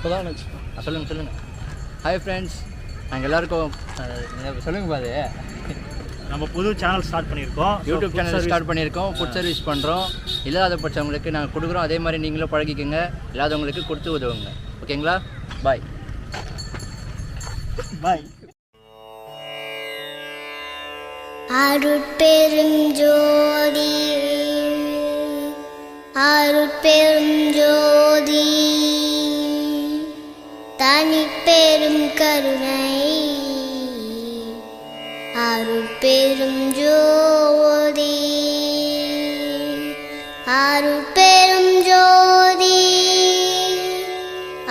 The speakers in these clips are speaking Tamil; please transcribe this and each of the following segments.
சொல்லுங்கள். ஹாய் ஃப்ரெண்ட்ஸ், நாங்கள் எல்லாருக்கும் சொல்லுங்கள் பாது. நம்ம புது சேனல் ஸ்டார்ட் பண்ணியிருக்கோம், யூடியூப் சேனல் ஸ்டார்ட் பண்ணியிருக்கோம். ஃபுட் சர்வீஸ் பண்ணுறோம். இல்லாத பட்சவங்களுக்கு நாங்கள் கொடுக்குறோம். அதே மாதிரி நீங்களும் பழகிக்கோங்க. இல்லாதவங்களுக்கு கொடுத்து உதவுங்க. ஓகேங்களா? பாய். அருட்பெருஞ்சோதி அருட்பெருஞ்சோதி தனிப்பெரும் கருணை அருட்பெருஞ்சோதி அருட்பெருஞ்சோதி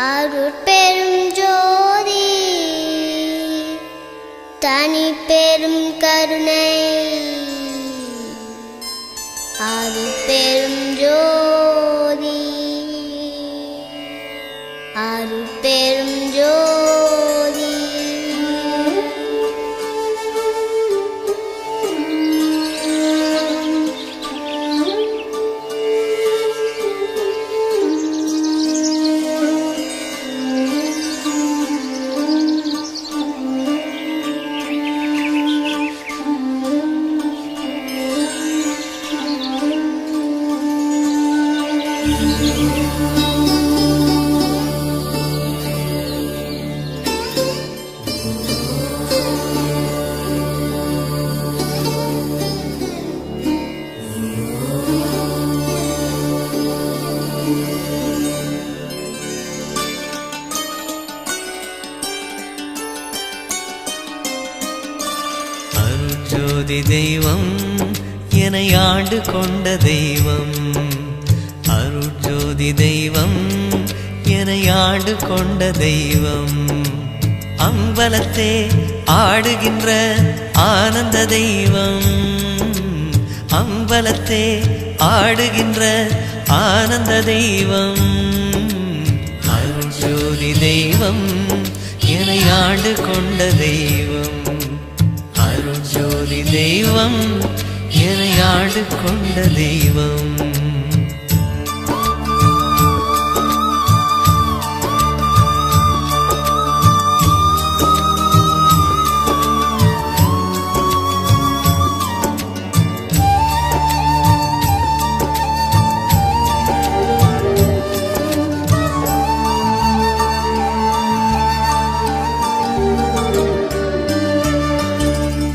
அருட்பெருஞ்சோதி தனிப்பெரும் கருணை அருட்பெருஞ்சோதி அருட்பெருஞ்சோதி. அருட்ஜோதி தெய்வம் என்னை ஆண்டு கொண்ட தெய்வம், அருட்ஜோதி தெய்வம் என்னை ஆண்டு கொண்ட தெய்வம், அம்பலத்தே ஆடுகின்ற ஆனந்த தெய்வம், அம்பலத்தே ஆடுகின்ற ஆனந்த தெய்வம், அருட்ஜோதி தெய்வம் என்னை ஆண்டு கொண்ட தெய்வம், அருட்ஜோதி தெய்வம் என்னை ஆண்டு கொண்ட தெய்வம்.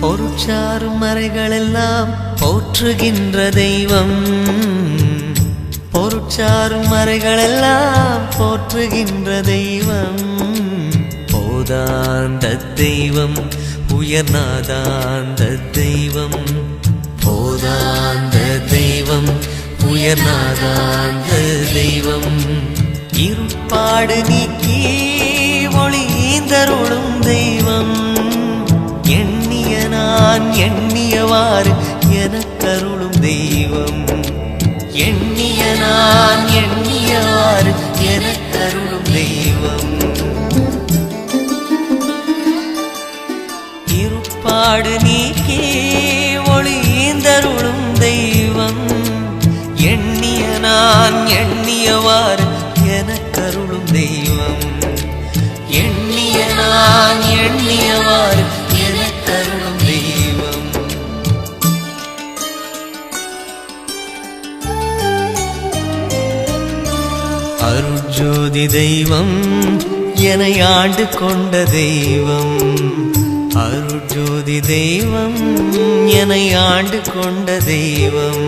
பொருட்சாரும் மறைகளெல்லாம் போற்றுகின்ற தெய்வம், பொருட்சாரும் மறைகளெல்லாம் போற்றுகின்ற தெய்வம், போதாந்த தெய்வம் உயர்நாதாந்த தெய்வம், போதாந்த தெய்வம் உயர்நாதாந்த தெய்வம், இருப்பாடு நீக்கி ஒளிந்தருளும் தெய்வம், எண்ணிய நான் எண்ணியவாறு எனக்கருளும் தெய்வம், எண்ணிய நான் எண்ணியவாறு எனக்கருளும் தெய்வம், இருப்பாடு நீக்கி ஒளிந்தருளும் தெய்வம், எண்ணிய நான் எண்ணியவாறு எனக்கருளும் தெய்வம், எண்ணிய நான் எண்ணியவாறு எனக்கருளும் தெய்வம். அருட்ஜோதி தெய்வம் என்னை ஆண்டு கொண்ட தெய்வம், அருட்ஜோதி தெய்வம் என்னை ஆண்டு கொண்ட தெய்வம்,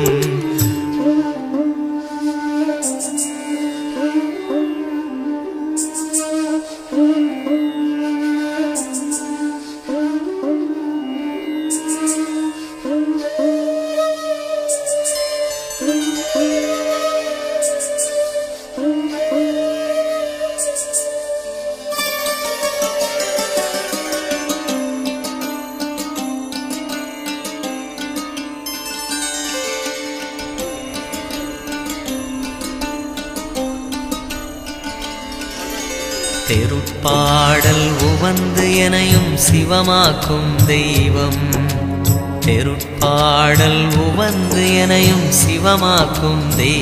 தெருட்பாடல் உவந்து எனையும் சிவமாக்கும் தெய்வம், தெருட்பாடல் உவந்து எனையும் சிவமாக்கும் தெய்வம்.